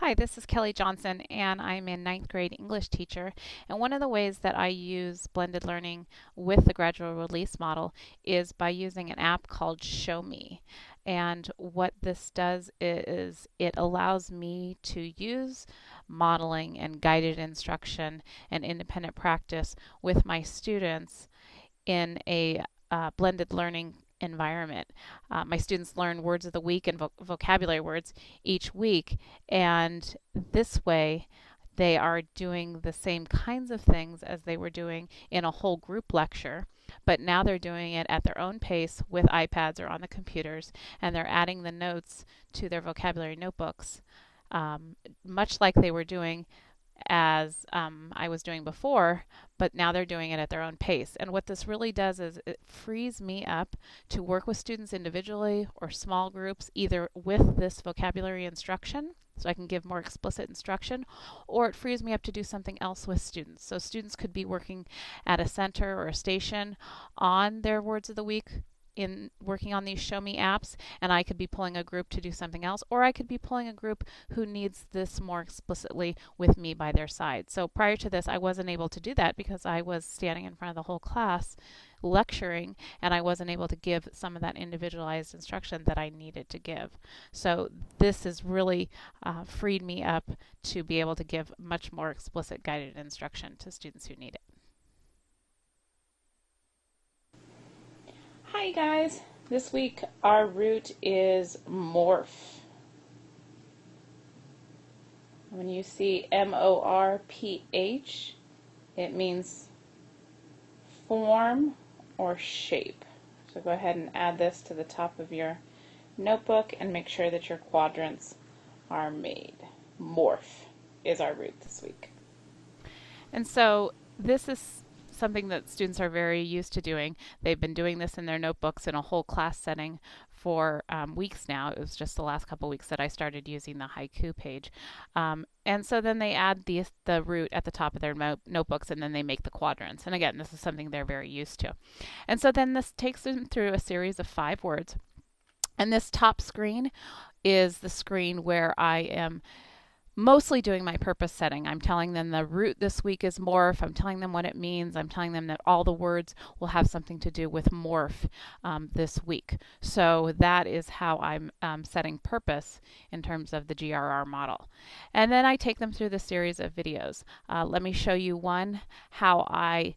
Hi, this is Kelly Johnson, and I'm a ninth grade English teacher. And one of the ways that I use blended learning with the gradual release model is by using an app called Show Me. And what this does is it allows me to use modeling and guided instruction and independent practice with my students in a blended learning environment. My students learn words of the week and vocabulary words each week, and this way they are doing the same kinds of things as they were doing in a whole group lecture, but now they're doing it at their own pace with iPads or on the computers, and they're adding the notes to their vocabulary notebooks, much like they were doing as I was doing before, but now they're doing it at their own pace. And what this really does is it frees me up to work with students individually or small groups, either with this vocabulary instruction, so I can give more explicit instruction, or it frees me up to do something else with students. So students could be working at a center or a station on their words of the week in working on these Show Me apps, and I could be pulling a group to do something else, or I could be pulling a group who needs this more explicitly with me by their side. So prior to this, I wasn't able to do that because I was standing in front of the whole class lecturing, and I wasn't able to give some of that individualized instruction that I needed to give. So this has really freed me up to be able to give much more explicit guided instruction to students who need it. Hi guys, this week our root is morph. When you see M-O-R-P-H, it means form or shape. So go ahead and add this to the top of your notebook and make sure that your quadrants are made. Morph is our root this week. And so this is something that students are very used to doing. They've been doing this in their notebooks in a whole class setting for weeks now. It was just the last couple weeks that I started using the Haiku page. And so then they add the root at the top of their notebooks, and then they make the quadrants. And again, this is something they're very used to. And so then this takes them through a series of 5 words. And this top screen is the screen where I am mostly doing my purpose setting. I'm telling them the root this week is morph. I'm telling them what it means. I'm telling them that all the words will have something to do with morph this week. So that is how I'm setting purpose in terms of the GRR model. And then I take them through the series of videos. Let me show you one, how I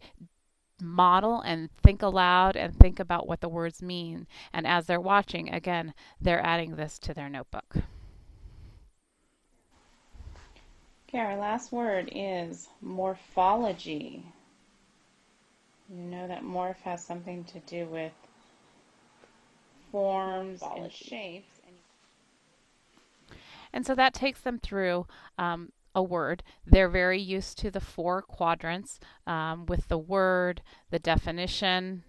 model and think aloud and think about what the words mean. And as they're watching, again, they're adding this to their notebook. Okay, our last word is morphology. You know that morph has something to do with forms and shapes. And so that takes them through a word. They're very used to the 4 quadrants with the word, the definition.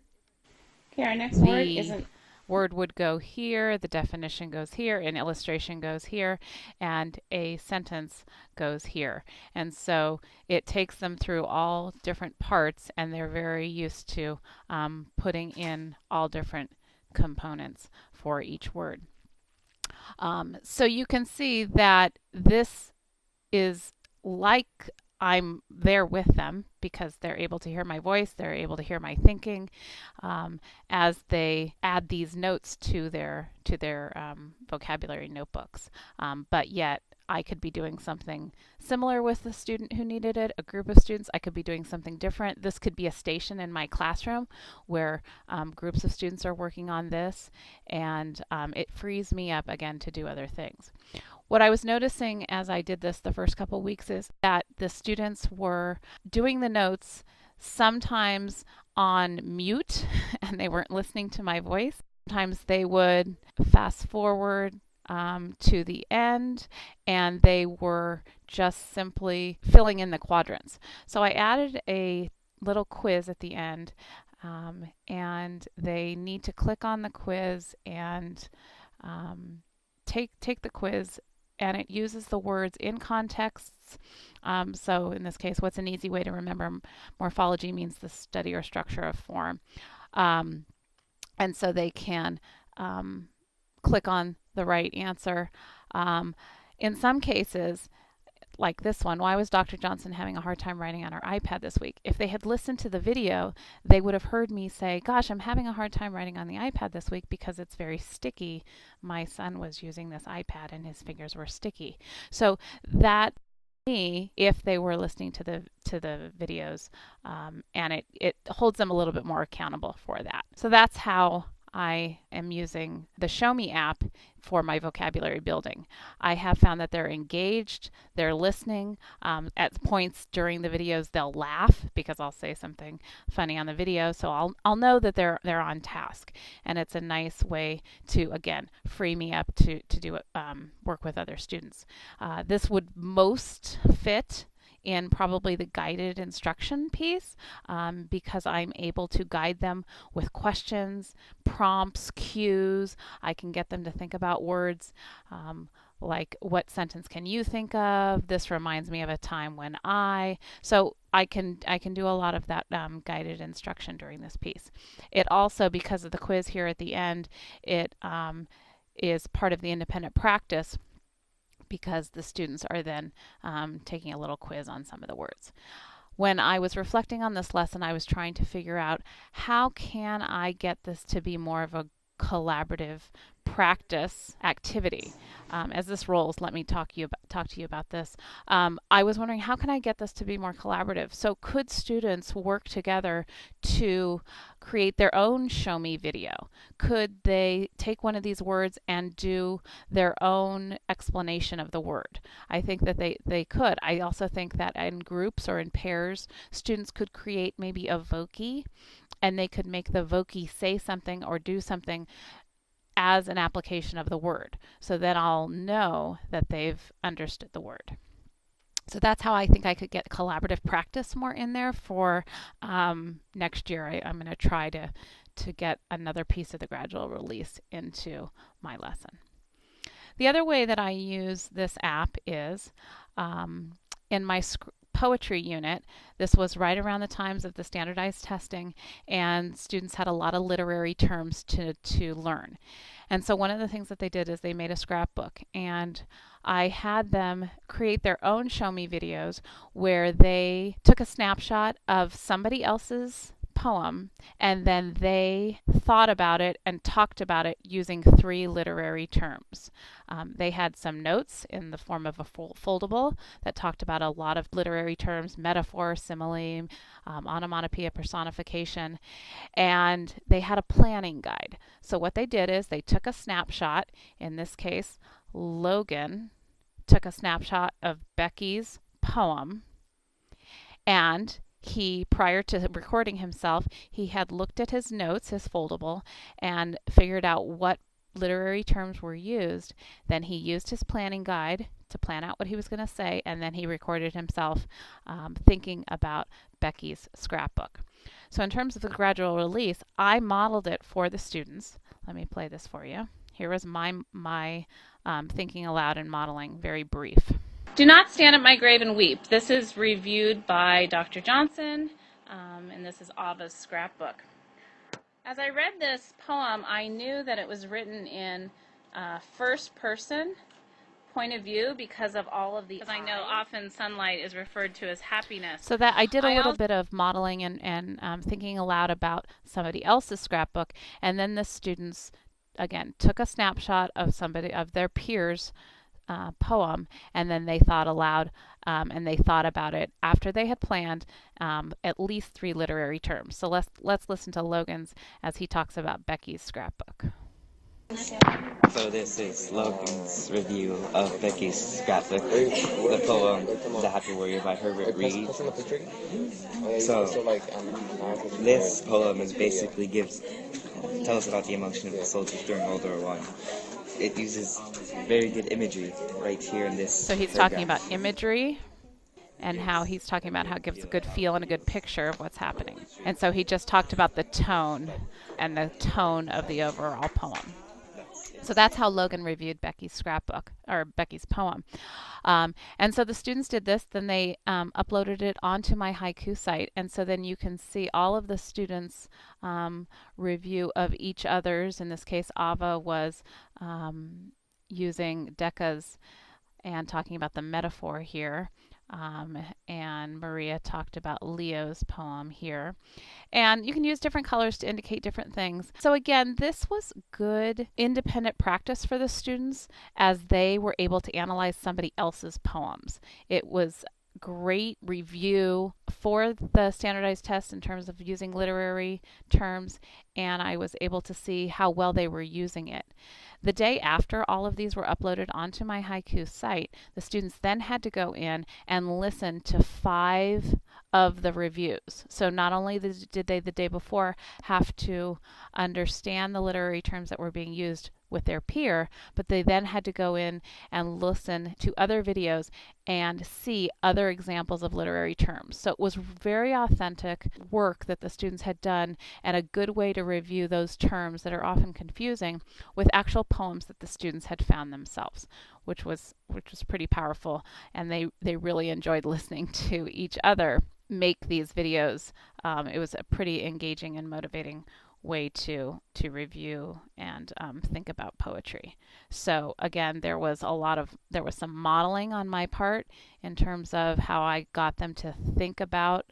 Okay, our next word isn't word would go here, the definition goes here, an illustration goes here, and a sentence goes here. And so it takes them through all different parts, and they're very used to putting in all different components for each word. So you can see that this is like I'm there with them because they're able to hear my voice, they're able to hear my thinking as they add these notes to their vocabulary notebooks. But yet I could be doing something similar with the student who needed it, a group of students. I could be doing something different. This could be a station in my classroom where groups of students are working on this, and it frees me up again to do other things. What I was noticing as I did this the first couple weeks is that the students were doing the notes sometimes on mute and they weren't listening to my voice. Sometimes they would fast forward to the end and they were just simply filling in the quadrants. So I added a little quiz at the end and they need to click on the quiz and take the quiz, and it uses the words in contexts. So in this case, what's an easy way to remember? Morphology means the study or structure of form. And so they can click on the right answer. In some cases, like this one, why was Dr. Johnson having a hard time writing on her iPad this week? If they had listened to the video, they would have heard me say, gosh, I'm having a hard time writing on the iPad this week because it's very sticky. My son was using this iPad and his fingers were sticky. So that me, if they were listening to the videos, and it holds them a little bit more accountable for that. So that's how I am using the Show Me app for my vocabulary building. I have found that they're engaged, they're listening. At points during the videos, they'll laugh because I'll say something funny on the video, so I'll know that they're on task, and it's a nice way to again free me up to do work with other students. This would most fit in probably the guided instruction piece, because I'm able to guide them with questions, prompts, cues. I can get them to think about words, like what sentence can you think of? This reminds me of a time when I. So I can do a lot of that guided instruction during this piece. It also, because of the quiz here at the end, it is part of the independent practice, because the students are then taking a little quiz on some of the words. When I was reflecting on this lesson, I was trying to figure out how can I get this to be more of a collaborative practice activity. As this rolls, let me talk to you about this. I was wondering, how can I get this to be more collaborative? So could students work together to create their own Show Me video? Could they take one of these words and do their own explanation of the word? I think that they could. I also think that in groups or in pairs, students could create maybe a vocee, and they could make the vocee say something or do something as an application of the word. So then I'll know that they've understood the word. So that's how I think I could get collaborative practice more in there for next year. I'm going to try to get another piece of the gradual release into my lesson. The other way that I use this app is in my poetry unit. This was right around the times of the standardized testing, and students had a lot of literary terms to learn. And so one of the things that they did is they made a scrapbook, and I had them create their own Show Me videos where they took a snapshot of somebody else's poem, and then they thought about it and talked about it using 3 literary terms. They had some notes in the form of a foldable that talked about a lot of literary terms: metaphor, simile, onomatopoeia, personification, and they had a planning guide. So what they did is they took a snapshot. In this case, Logan took a snapshot of Becky's poem, and he, prior to recording himself, he had looked at his notes, his foldable, and figured out what literary terms were used. Then he used his planning guide to plan out what he was going to say, and then he recorded himself thinking about Becky's scrapbook. So in terms of the gradual release, I modeled it for the students. Let me play this for you. Here was my thinking aloud and modeling, very brief. Do not stand at my grave and weep. This is reviewed by Dr. Johnson, and this is Ava's scrapbook. As I read this poem, I knew that it was written in first person point of view because of all of the. Because I know often sunlight is referred to as happiness. So that I did a little bit of modeling and thinking aloud about somebody else's scrapbook, and then the students again took a snapshot of their peers' poem, and then they thought aloud, and they thought about it after they had planned at least 3 literary terms. So let's listen to Logan's as he talks about Becky's scrapbook. So this is Logan's review of Becky's scrapbook, the poem The Happy Warrior by Herbert Reed. So this poem is basically tells us about the emotion of the soldiers during World War I. It uses very good imagery right here in this. So he's talking about imagery, and how he's talking about how it gives a good feel and a good picture of what's happening. And so he just talked about the tone and the tone of the overall poem. So that's how Logan reviewed Becky's scrapbook, or Becky's poem. And so the students did this, then they uploaded it onto my Haiku site, and so then you can see all of the students' review of each other's. In this case, Ava was using Decca's, and talking about the metaphor here. And Maria talked about Leo's poem here. And you can use different colors to indicate different things. So again, this was good independent practice for the students as they were able to analyze somebody else's poems. It was great review for the standardized test in terms of using literary terms, and I was able to see how well they were using it. The day after all of these were uploaded onto my Haiku site, the students then had to go in and listen to 5 of the reviews. So not only did they the day before have to understand the literary terms that were being used with their peer, but they then had to go in and listen to other videos and see other examples of literary terms. So it was very authentic work that the students had done, and a good way to review those terms that are often confusing with actual poems that the students had found themselves, which was pretty powerful, and they really enjoyed listening to each other make these videos. It was a pretty engaging and motivating way to review and think about poetry. So again, there was some modeling on my part in terms of how I got them to think about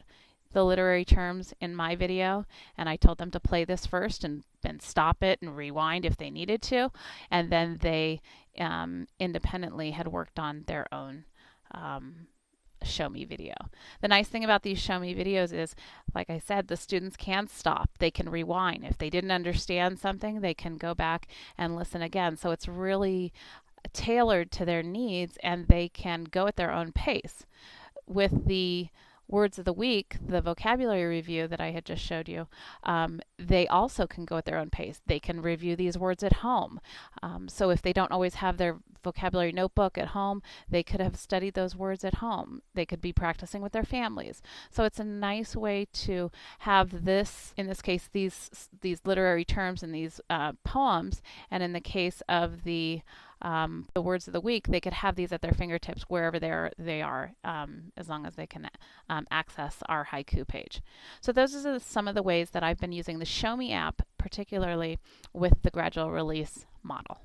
the literary terms in my video, and I told them to play this first and then stop it and rewind if they needed to, and then they independently had worked on their own show me video. The nice thing about these show me videos is, like I said, the students can stop. They can rewind. If they didn't understand something, they can go back and listen again. So it's really tailored to their needs, and they can go at their own pace. With the words of the week, the vocabulary review that I had just showed you, they also can go at their own pace. They can review these words at home. So if they don't always have their vocabulary notebook at home, they could have studied those words at home. They could be practicing with their families. So it's a nice way to have this, in this case, these literary terms and these poems, and in the case of the words of the week, they could have these at their fingertips wherever they are, as long as they can access our Haiku page. So those are some of the ways that I've been using the Show Me app, particularly with the gradual release model.